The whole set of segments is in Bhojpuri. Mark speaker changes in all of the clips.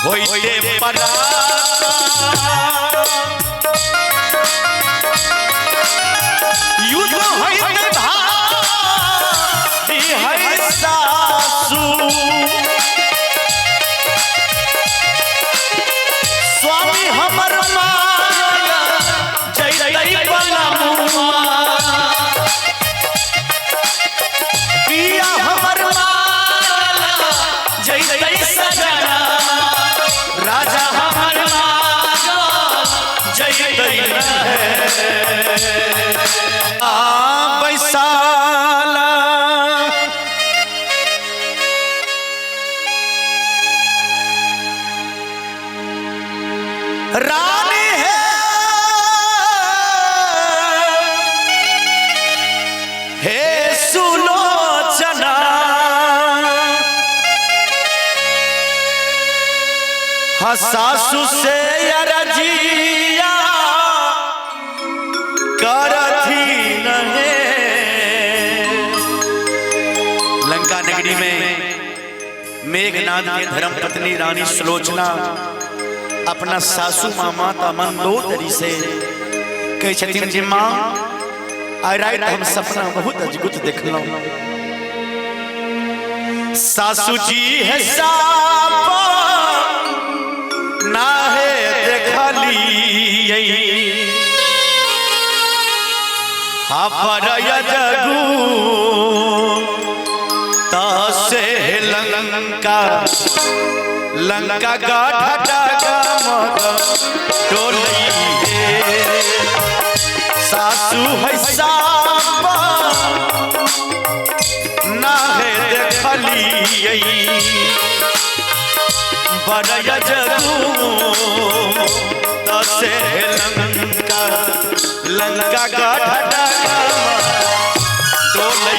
Speaker 1: होइते पराता युद्ध होइते भाई है सासू स्वामी हमर माया जय जय बलमुआ पिया हमर माया जय जय सजना राजा हमर माया जय जय बैसाला रानी है हे सुलोचना सासु से अरजिया करथी नहे। लंका नगरी में मेघनाद के धर्म पत्नी रानी सुलोचना अपना सासू मामा का मंदोदरी से कहे छथिन जी मां आई रात हम सपना बहुत अजगुत देखलौ सासू जी है सापा ना है देखली हापरय जगू तसे लंका लंका गाढ़ा टोली सासू है सापा ना है देखली बड़य जगू तसे लंका लंका गाढ़ा टोली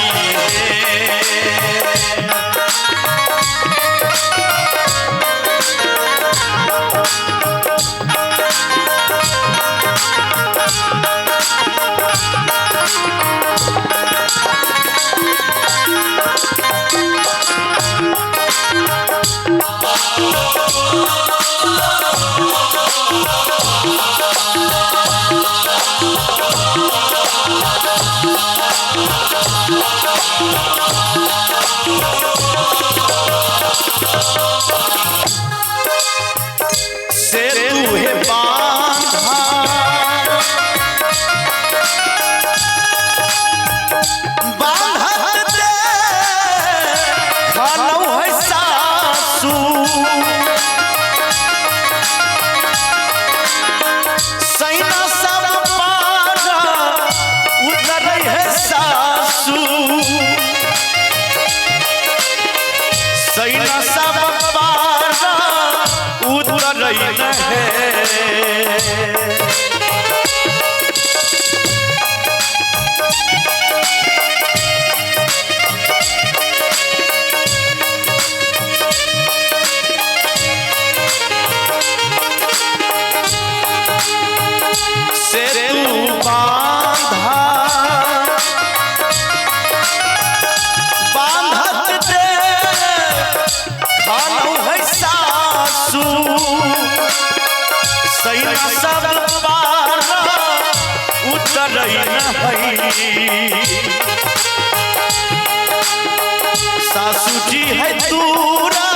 Speaker 1: सासू जी है दूरा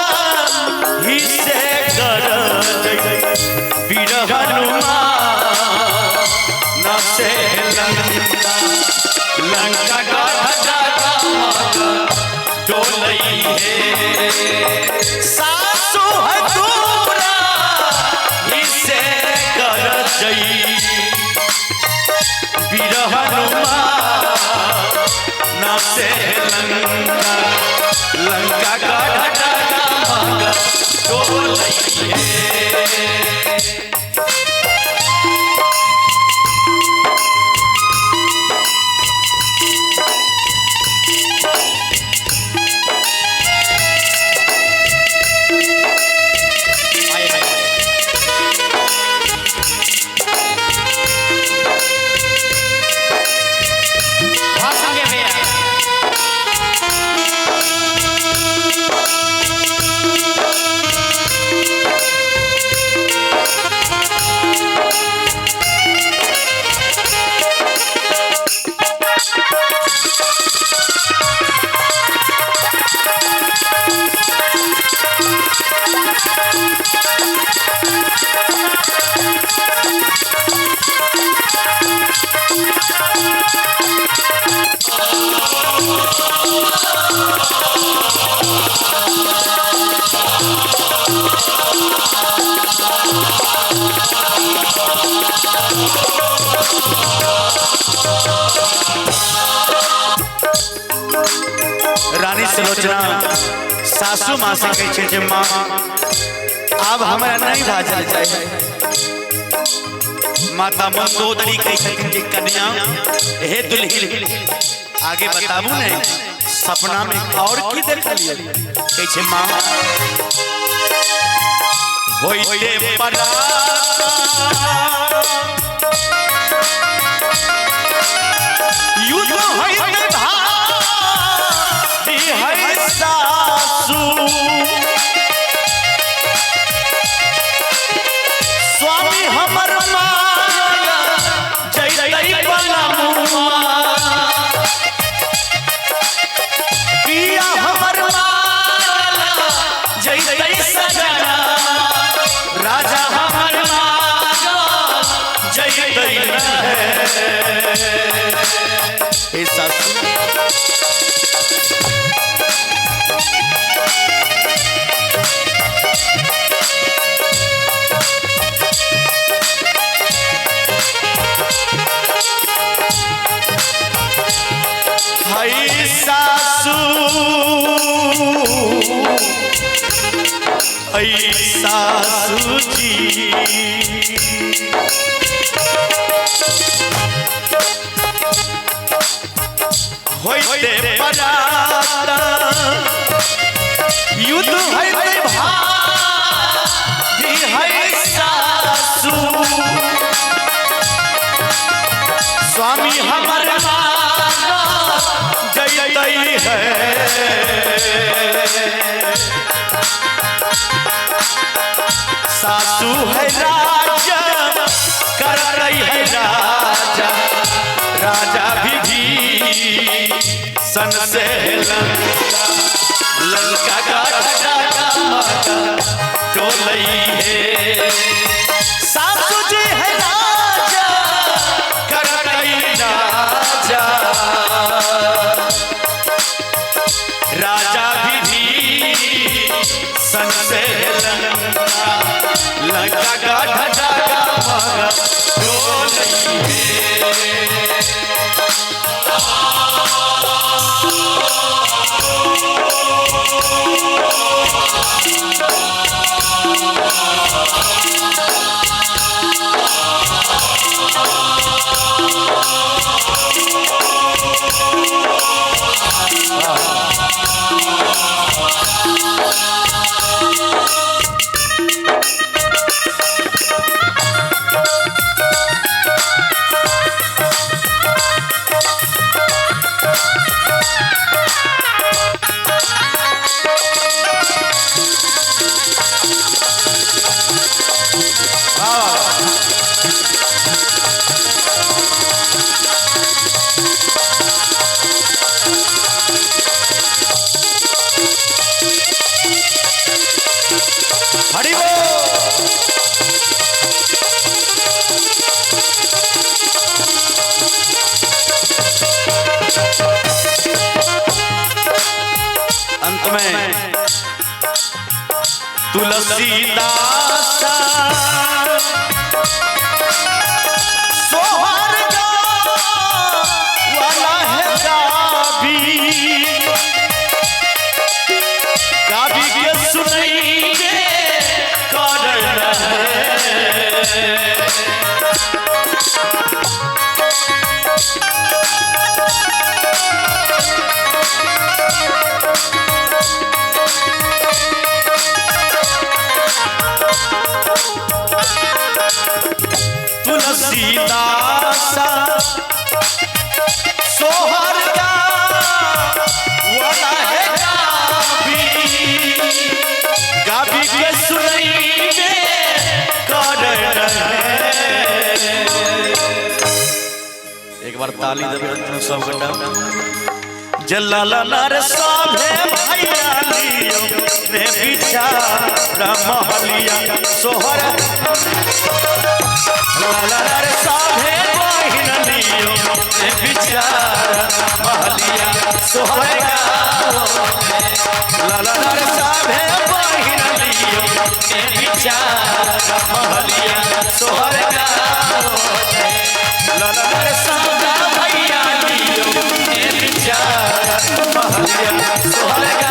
Speaker 1: ही से कर बिरहनुमा न से लंका लंका गाढ़ा टोली है सासू है दूरा ही से कर बिरहनुमा न से लंका लंका गाढ़ा टोली है। रानी सुलोचना सासू माँ से कहे जे माँ अब हमारा नहीं भाजल जाए। माता मंदोदरी कहे कि कन्या हे दुल्ही आगे बताबू ने सपना में और की देखलिए। कहे माँ होइते पराता युद्ध होइते भाई है सासू स्वामी हमर माया जय बलमुआ पिया हमर माया जय सजना राजा हमर माया जय हे सासू सासू जी होइते पराता युद्ध होइते भाई है सासू स्वामी हमर माना जय है सासू है राजा कर रही है राजा राजा भी सन से लंका का टोलई है। सासू जी है राजा कर रही राजा राजा भी सन से लंका का ढटा का टोलई है। अंत में तुलसीदास सोहर वाला है गाभी के सुनइए कारण है। तुलसीदासा सोहर वाला है गाभी के सुनई में कारण है। एक बार ताली देबे सब गड्ढा जलाला नर साभे भैया लियो ने बिचारा महलिया सोहर लाला साभे बहिन लियो ने बिचारा महलिया सोहर लाला साभे बहिन लियो ने बिचारा महलिया सोहर लाला सादा भैया लियो ने बिचारा महलिया सोहर